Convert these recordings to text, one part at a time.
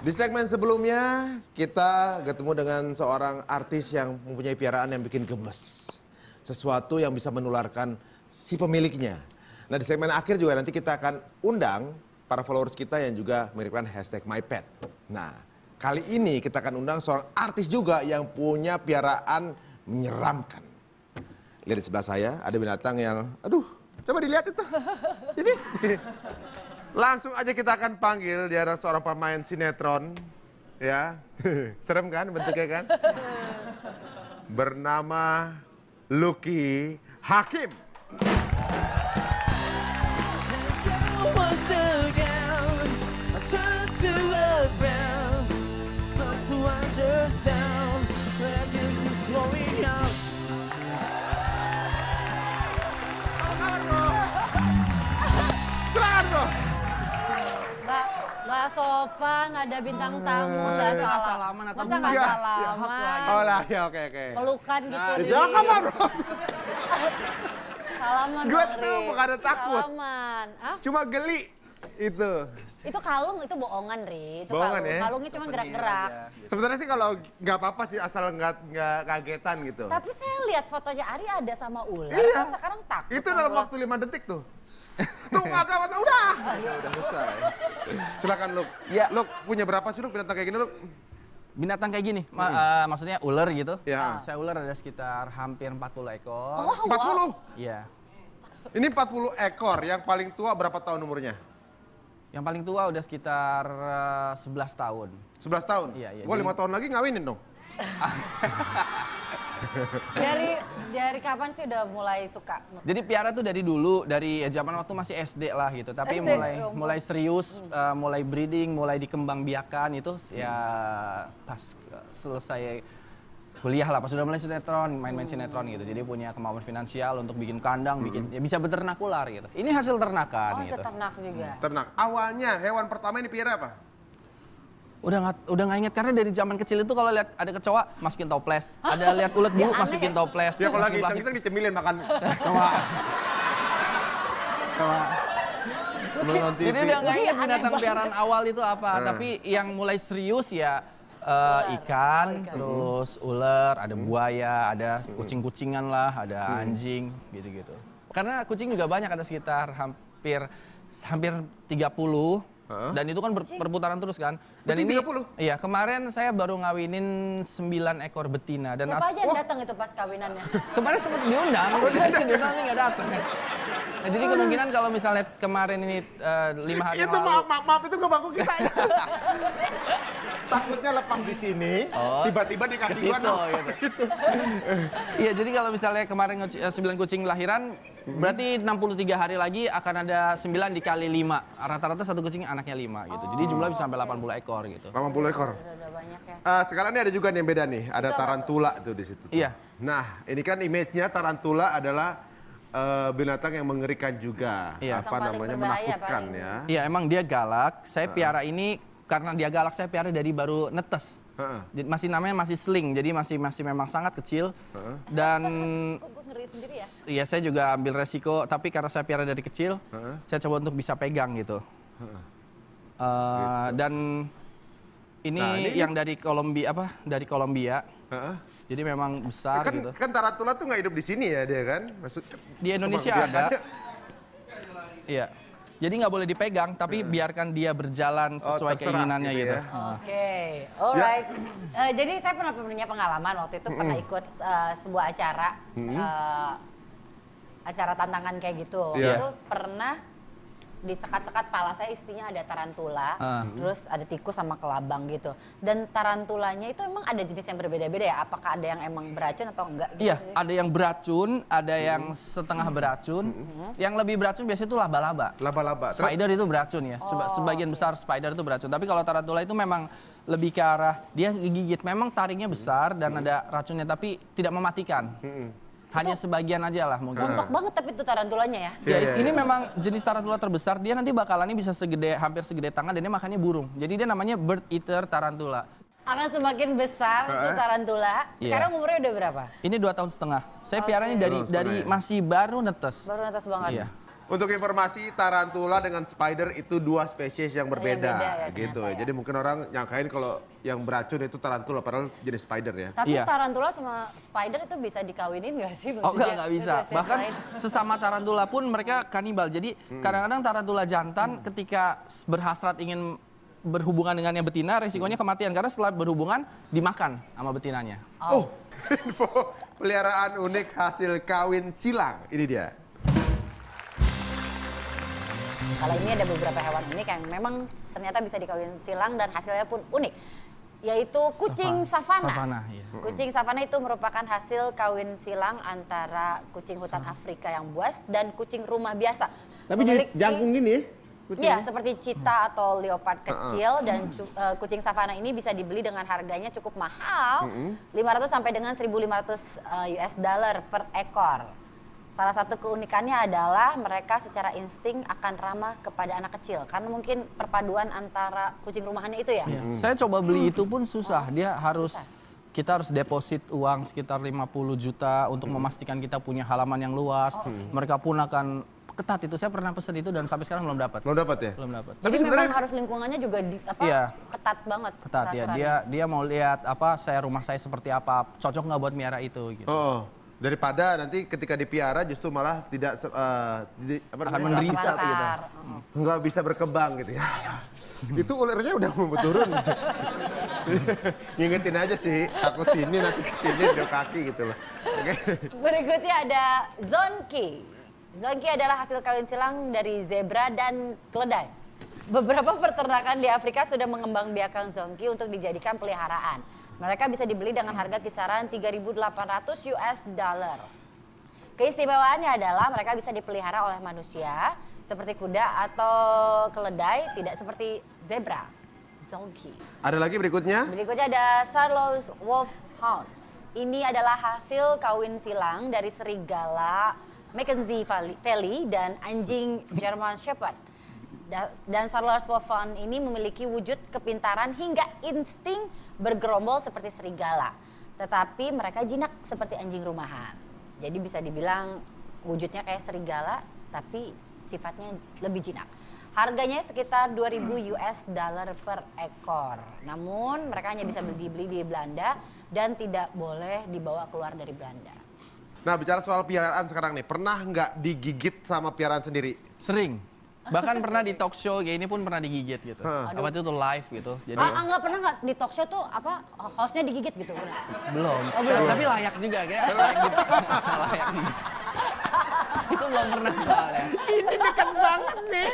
Di segmen sebelumnya kita ketemu dengan seorang artis yang mempunyai piaraan yang bikin gemes. Sesuatu yang bisa menularkan si pemiliknya. Nah di segmen akhir juga nanti kita akan undang para followers kita yang juga mengirimkan hashtag MyPet. Nah kali ini kita akan undang seorang artis juga yang punya piaraan menyeramkan. Lihat di sebelah saya ada binatang yang, aduh coba dilihat itu. Ini. Langsung aja kita akan panggil, dia adalah seorang pemain sinetron. Ya, serem kan bentuknya kan? Bernama Lucky Hakim. Silakan bro. Gak sopan, ada bintang tamu, saya salaman atau masa gak salaman? Oh lah, ya oke. Pelukan gitu. Jangan bro. Salaman Gue dong, tuh bukan ada takut. Salaman. Hah? Cuma geli itu. Itu kalung, itu bohongan, Ri. Itu Bohongan kalung. ya? Kalungnya cuma gerak-gerak. Sebenarnya sih kalau nggak apa-apa sih asal nggak kagetan gitu. Tapi saya lihat fotonya Ari ada sama ular, Iya. kok sekarang takut. Itu sama dalam ular? waktu 5 detik tuh. Tuh nggak gawat, udah selesai. Silakan Luk. Ya. Luk punya berapa sih Luk binatang kayak gini Luk? Binatang kayak gini, maksudnya ular gitu. Ya. Saya ular ada sekitar hampir 40 ekor. Oh, 40? Iya. Ini 40 ekor, yang paling tua berapa tahun umurnya? Yang paling tua udah sekitar 11 tahun. 11 tahun? Iya. Wah 5 tahun lagi ngawinin dong. Dari kapan sih udah mulai suka? Jadi piara tuh dari dulu, dari zaman waktu masih SD lah gitu. Tapi SD? mulai serius, mulai breeding, mulai dikembangbiakan itu ya pas selesai kuliah lah, pas sudah mulai sinetron, main-main sinetron gitu. Jadi punya kemampuan finansial untuk bikin kandang, bikin ya bisa beternak ular gitu. Ini hasil ternakan Oh, gitu. ternak juga. Ternak. Awalnya hewan pertama ini piara apa? Udah nggak inget karena dari zaman kecil itu kalau lihat ada kecoa masukin toples, ada lihat ulet bulu aneh masukin ya? toples. Ya kalau lagi masukin plastik. iseng-iseng dicemilin makan kecoa. Jadi udah nggak inget binatang piaraan awal itu apa, tapi yang mulai serius ya ikan, terus ular, ada buaya, ada kucing-kucingan lah, ada anjing gitu-gitu. Karena kucing juga banyak, ada sekitar hampir 30. Dan itu kan berputaran terus kan. Dan Berarti ini 30? iya, kemarin saya baru ngawinin 9 ekor betina dan Siapa aja yang datang itu pas kawinannya? kemarin sempat diundang, diundang tapi nggak datang. Nah, jadi kemungkinan kalau misalnya kemarin ini 5 hari yang Itu lalu. maaf itu ke bangku kita ya. Takutnya lepas di sini, tiba-tiba di kaki gua gitu. Iya, jadi kalau misalnya kemarin 9 kucing lahiran, berarti 63 hari lagi akan ada 9 dikali 5. Rata-rata satu kucing anaknya 5 gitu. Jadi jumlah bisa sampai 80 ekor gitu. 80 ekor. Udah banyak ya. Sekarang ini ada juga nih yang beda nih, ada tarantula tuh di situ. Iya. Nah, ini kan image-nya tarantula adalah binatang yang mengerikan juga. Iya. Apa Yang paling namanya berbahaya menakutkan paling. ya. Iya, emang dia galak. Saya piara ini karena dia galak, saya piara dari baru netes. Jadi masih sling, jadi masih memang sangat kecil. Dan Kok gue ngeri sendiri ya? iya, saya juga ambil resiko, tapi karena saya piara dari kecil, saya coba untuk bisa pegang gitu. Dan ini, yang dari Kolombia Dari Kolombia. Jadi memang besar gitu. Kan tarantula tuh nggak hidup di sini ya dia kan? Di Indonesia ada. Iya. Jadi nggak boleh dipegang, tapi biarkan dia berjalan sesuai terserah keinginannya gitu gitu. ya. Oke, alright. Jadi saya pernah punya pengalaman waktu itu pernah ikut sebuah acara tantangan kayak gitu. Waktu Iya. itu pernah disekat-sekat pala saya isinya ada tarantula, terus ada tikus sama kelabang gitu. Dan tarantulanya itu emang ada jenis yang berbeda-beda ya? Apakah ada yang emang beracun atau enggak? Gitu Iya, sih? ada yang beracun, ada yang setengah beracun. Yang lebih beracun biasanya itu laba-laba. Laba-laba. Spider itu beracun ya. Sebagian besar spider itu beracun. Tapi kalau tarantula itu memang lebih ke arah dia gigit. Memang taringnya besar dan ada racunnya, tapi tidak mematikan. Hanya sebagian aja lah mungkin. Montok banget tapi itu tarantulanya ya? Ya, ini memang jenis tarantula terbesar. Dia nanti bakalannya bisa hampir segede tangan dan dia makannya burung. Jadi dia namanya bird eater tarantula. Akan semakin besar itu tarantula. Sekarang umurnya udah berapa? Ini 2 tahun setengah. Saya piaranya dari masih baru netes. Baru netes banget. Iya. Untuk informasi, tarantula dengan spider itu dua spesies yang berbeda, beda ya, gitu ya. ya. Jadi mungkin orang nyangkain kalau yang beracun itu tarantula, padahal jenis spider ya. Tapi Iya. tarantula sama spider itu bisa dikawinin nggak sih? Oh maksudnya? enggak bisa. Spesies Bahkan lain. sesama tarantula pun mereka kanibal. Jadi kadang-kadang tarantula jantan ketika berhasrat ingin berhubungan dengan yang betina, resikonya kematian. Karena setelah berhubungan, dimakan sama betinanya. Oh, info peliharaan unik hasil kawin silang. Ini dia. Kalau ini ada beberapa hewan unik yang memang ternyata bisa dikawin silang dan hasilnya pun unik. Yaitu kucing savana. Savana, iya. Kucing savana itu merupakan hasil kawin silang antara kucing hutan Afrika yang buas dan kucing rumah biasa. Tapi jadi jangkung gini ya? kucing? Iya, seperti cheetah atau leopard kecil dan kucing savana ini bisa dibeli dengan harganya cukup mahal, 500 sampai dengan 1.500 US dollar per ekor. Salah satu keunikannya adalah mereka secara insting akan ramah kepada anak kecil karena mungkin perpaduan antara kucing rumahannya itu ya. Iya. Saya coba beli itu pun susah. Dia harus kita harus deposit uang sekitar 50 juta untuk memastikan kita punya halaman yang luas. Mereka pun akan ketat itu. Saya pernah pesen itu dan sampai sekarang belum dapat. Belum dapat ya? Belum dapat. Jadi memang harus lingkungannya juga Iya. ketat banget. Ketat ya. Dia mau lihat rumah saya seperti apa, cocok nggak buat miara itu gitu. Oh, daripada nanti ketika dipiara justru malah tidak Akan menderita gitu. nggak bisa berkembang gitu ya. Itu ulernya udah mau turun. Ngingetin aja sih, takut sini nanti kesini dua kaki gitu loh. Oke. Berikutnya ada zonki. Zonki adalah hasil kawin silang dari zebra dan keledai. Beberapa peternakan di Afrika sudah mengembangbiakan zonki untuk dijadikan peliharaan. Mereka bisa dibeli dengan harga kisaran 3.800 US dollar. Keistimewaannya adalah mereka bisa dipelihara oleh manusia seperti kuda atau keledai, tidak seperti zebra. Zonki. Ada lagi berikutnya? Berikutnya ada Charles Wolfhound. Ini adalah hasil kawin silang dari serigala Mackenzie Valley dan anjing German Shepherd. Dan Charles Wolfhound ini memiliki wujud kepintaran hingga insting bergerombol seperti serigala. Tetapi mereka jinak seperti anjing rumahan. Jadi bisa dibilang wujudnya kayak serigala tapi sifatnya lebih jinak. Harganya sekitar 2.000 US dollar per ekor. Namun mereka hanya bisa dibeli di Belanda dan tidak boleh dibawa keluar dari Belanda. Nah, bicara soal piaraan sekarang nih, pernah nggak digigit sama piaraan sendiri? Sering. Bahkan pernah di talk show kayak ini pun pernah digigit gitu. Apa itu tuh live gitu. Jadi Nggak pernah nggak di talk show tuh hostnya digigit gitu? belum. Tapi layak juga kayak. Layak juga. Itu belum pernah soalnya. Ini dekat banget nih.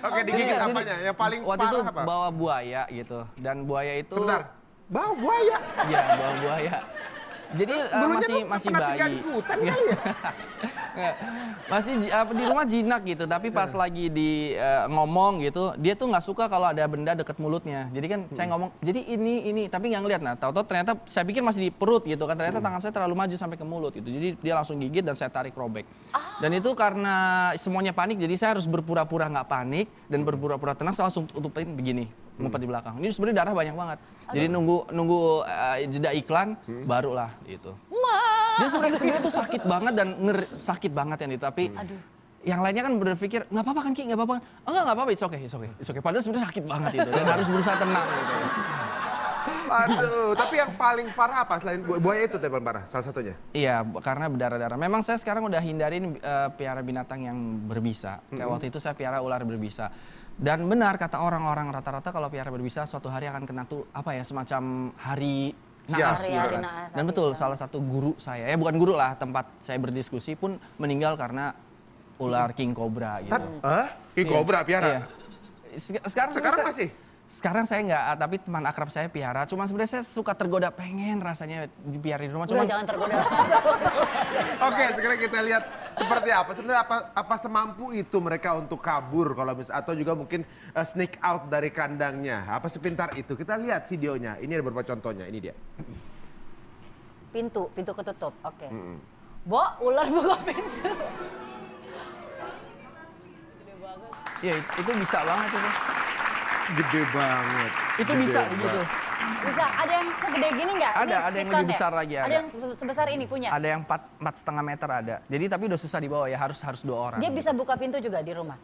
Oke, digigit Jadi, apanya? Yang paling waktu itu parah apa? bawa buaya gitu. Dan buaya itu Sebentar, bawa buaya. Iya, bawa buaya. Jadi masih pernah tinggal bayi. di hutan kali ya? Nggak, masih di rumah jinak gitu, tapi pas lagi di ngomong gitu, dia tuh nggak suka kalau ada benda deket mulutnya. Jadi kan saya ngomong, jadi ini, tapi nggak ngeliat. Nah, tahu-tahu ternyata saya pikir masih di perut gitu kan, ternyata tangan saya terlalu maju sampai ke mulut gitu. Jadi dia langsung gigit dan saya tarik robek. Dan itu karena semuanya panik, jadi saya harus berpura-pura nggak panik dan berpura-pura tenang. Saya langsung tutupin begini, ngumpet di belakang. Ini sebenarnya darah banyak banget. Jadi nunggu jeda iklan, barulah gitu. Dia sebenarnya tuh sakit banget dan sakit banget yang itu, tapi yang lainnya kan berpikir nggak apa-apa kan Ki, nggak apa-apa. Enggak apa-apa, it's okay. Padahal sebenarnya sakit banget itu dan harus berusaha tenang gitu. Aduh, tapi yang paling parah apa selain buaya itu yang paling parah? Salah satunya? Iya, karena berdarah-darah. Memang saya sekarang udah hindarin piara binatang yang berbisa. Kayak waktu itu saya piara ular berbisa. Dan benar kata orang-orang rata-rata kalau piara berbisa suatu hari akan kena tuh semacam hari naas gitu kan. Dan betul, salah satu guru saya, bukan guru lah, tempat saya berdiskusi pun meninggal karena ular king cobra gitu. King cobra piara? Iya. Sekarang masih? Sekarang saya nggak, tapi teman akrab saya piara. Cuma sebenarnya saya suka tergoda, pengen rasanya dipiara di rumah. Udah jangan tergoda. Oke, sekarang kita lihat seperti apa. Sebenarnya apa semampu itu mereka untuk kabur kalau atau juga mungkin sneak out dari kandangnya. Apa sepintar itu? Kita lihat videonya. Ini ada beberapa contohnya. Ini dia. Pintu ketutup. Oke. Bo, ular buka pintu. Iya, itu bisa banget itu. Gede banget. Itu Gede bisa banget. begitu. Bisa, ada yang segede gini nggak? Ada Ini yang piton lebih ya? besar lagi, Ada ada. yang sebesar ini punya? Ada yang 4,5 meter ada. Jadi tapi udah susah dibawa ya, harus 2 orang. Dia bisa buka pintu juga di rumah?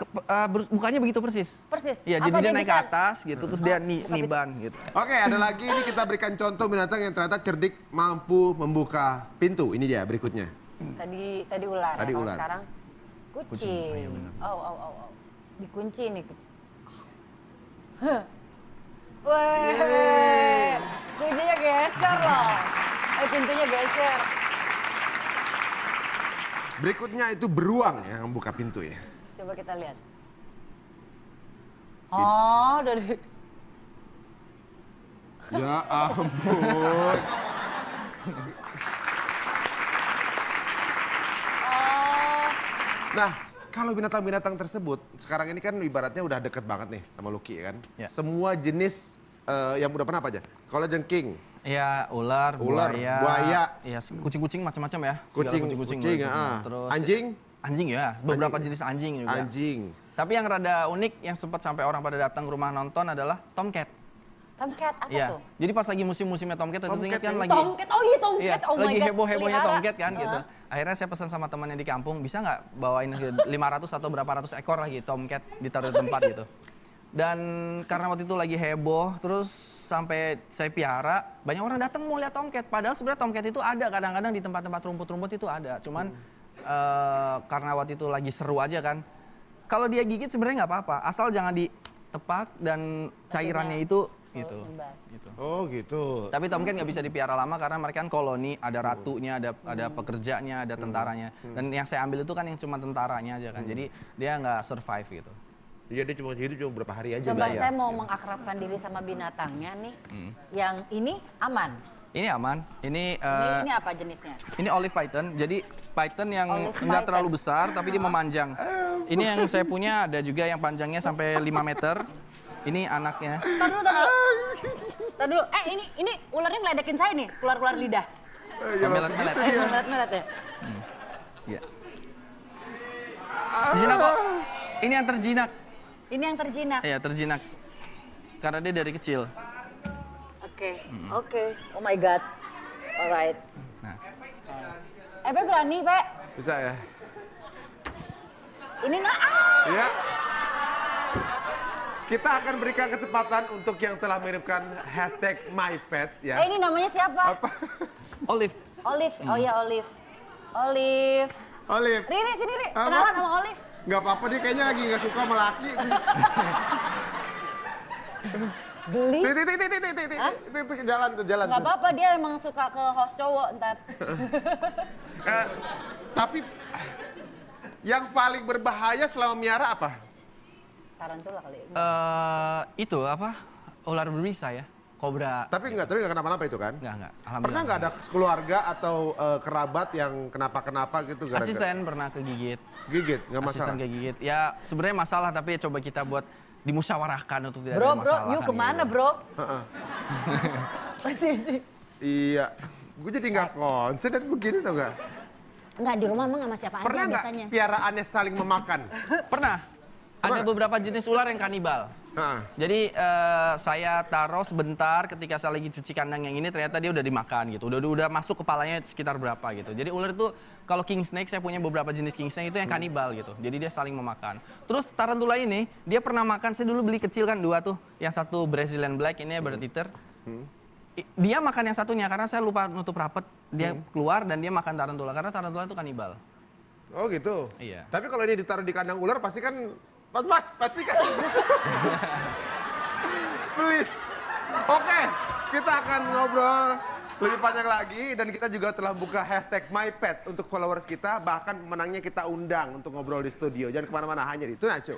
Bukanya begitu persis. Persis? Iya, Apa jadi dia naik ke bisa- atas gitu, terus dia buka niban gitu. Oke, ada lagi ini kita berikan contoh binatang yang ternyata cerdik mampu membuka pintu. Ini dia berikutnya. Tadi ular Tadi ya, kalau ular. sekarang kucing. Oh. Dikunci nih. Weh, kuncinya geser loh. Pintunya geser. Berikutnya itu beruang yang membuka pintu ya. Coba kita lihat. Oh, dari... Ya ampun. Oh, Nah, kalau binatang-binatang tersebut sekarang ini kan ibaratnya udah deket banget nih sama Lucky ya kan. Ya. Semua jenis yang udah pernah apa aja? Kalau jengking, Iya, ular, buaya. ya kucing-kucing macam-macam ya. Segala kucing, kucing-kucing, kucing, mulai kucing. ah. Terus Anjing, anjing ya, beberapa jenis anjing juga. anjing. Tapi yang rada unik yang sempat sampai orang pada datang ke rumah nonton adalah tomcat. tomcat apa Iya. tuh? Jadi pas lagi musim-musimnya tomcat itu Tomcat ingat kan ini? lagi Tomcat, oh iya tomcat, Iya, oh my lagi god. heboh-hebohnya pelihara. tomcat kan gitu. Akhirnya saya pesan sama temannya di kampung, bisa nggak bawain 500 atau berapa ratus ekor lagi tomcat ditaruh di tempat gitu. Dan karena waktu itu lagi heboh, terus sampai saya piara, banyak orang datang mau lihat tomcat. Padahal sebenarnya tomcat itu ada kadang-kadang di tempat-tempat rumput-rumput itu ada. Cuman karena waktu itu lagi seru aja kan. Kalau dia gigit sebenarnya nggak apa-apa, asal jangan ditepak dan cairannya itu gitu. Nyebar. Gitu. Oh gitu. Tapi tomcat nggak bisa dipiara lama karena mereka kan koloni, ada ratunya, ada pekerjanya, ada tentaranya. Dan yang saya ambil itu kan yang cuma tentaranya aja kan. Jadi dia nggak survive gitu. Iya dia cuma hidup cuma berapa hari aja. Coba Mbak, ya. saya mau mengakrabkan diri sama binatangnya nih. Yang ini aman. Ini aman. Ini Ini apa jenisnya? ini olive python. Jadi python yang Olive nggak python. terlalu besar tapi dia memanjang. Ini yang saya punya ada juga yang panjangnya sampai 5 meter. Ini anaknya. Tar dulu. Tar dulu. Ini ularnya ngeledekin saya nih, keluar lidah. Melet-melet. Melet-melet ya. Iya. Di sini kok. Ini yang terjinak. Ini yang terjinak. Iya, terjinak. Karena dia dari kecil. Oke. Oh my god. Alright. Nah, Pe berani, Pe. Bisa ya. Ini Ya. Kita akan berikan kesempatan untuk yang telah mengirimkan hashtag #mypet ya. ini namanya siapa? Apa? Olive. Olive. Oh ya Olive. Olive. Olive. Riri sini, Ri. Apa? Kenalan sama Olive. Nggak apa-apa dia kayaknya lagi nggak suka sama laki. Geli. Jalan tuh. Gak apa-apa, dia emang suka ke host cowok ntar. Tapi yang paling berbahaya selama miara apa? Tarantula kali. Itu apa? Ular berbisa ya. Kobra. Tapi nggak kenapa-napa itu kan? Enggak. Pernah Alhamdulillah. nggak ada keluarga atau kerabat yang kenapa-kenapa gitu gara-gara Asisten pernah kegigit. gigit? Nggak masalah. Asisten kegigit. Ya sebenarnya masalah tapi coba kita buat dimusyawarahkan untuk tidak Bro, ada masalah. you kemana bro? Sini. Iya. Gue jadi nggak konsen dan begini tau gak? Enggak, di rumah emang sama siapa Pernah aja nggak biasanya. piaraannya saling memakan? Pernah. Ada beberapa jenis ular yang kanibal. Heeh. Jadi saya taruh sebentar ketika saya lagi cuci kandang yang ini ternyata dia udah dimakan gitu. Udah masuk kepalanya sekitar berapa gitu. Jadi ular itu kalau king snake saya punya beberapa jenis king snake itu yang kanibal gitu. Jadi dia saling memakan. Terus tarantula ini dia pernah makan, saya dulu beli kecil kan 2 tuh. Yang satu Brazilian black ini bird eater. Dia makan yang satunya karena saya lupa nutup rapet. Dia keluar dan dia makan tarantula karena tarantula itu kanibal. Oh gitu? Iya. Tapi kalau ini ditaruh di kandang ular pasti kan... Mas, pasti kan... Please. Oke, kita akan ngobrol lebih panjang lagi. Dan kita juga telah buka hashtag #mypet untuk followers kita. Bahkan pemenangnya kita undang untuk ngobrol di studio. Jangan kemana-mana, hanya di Tonight Show.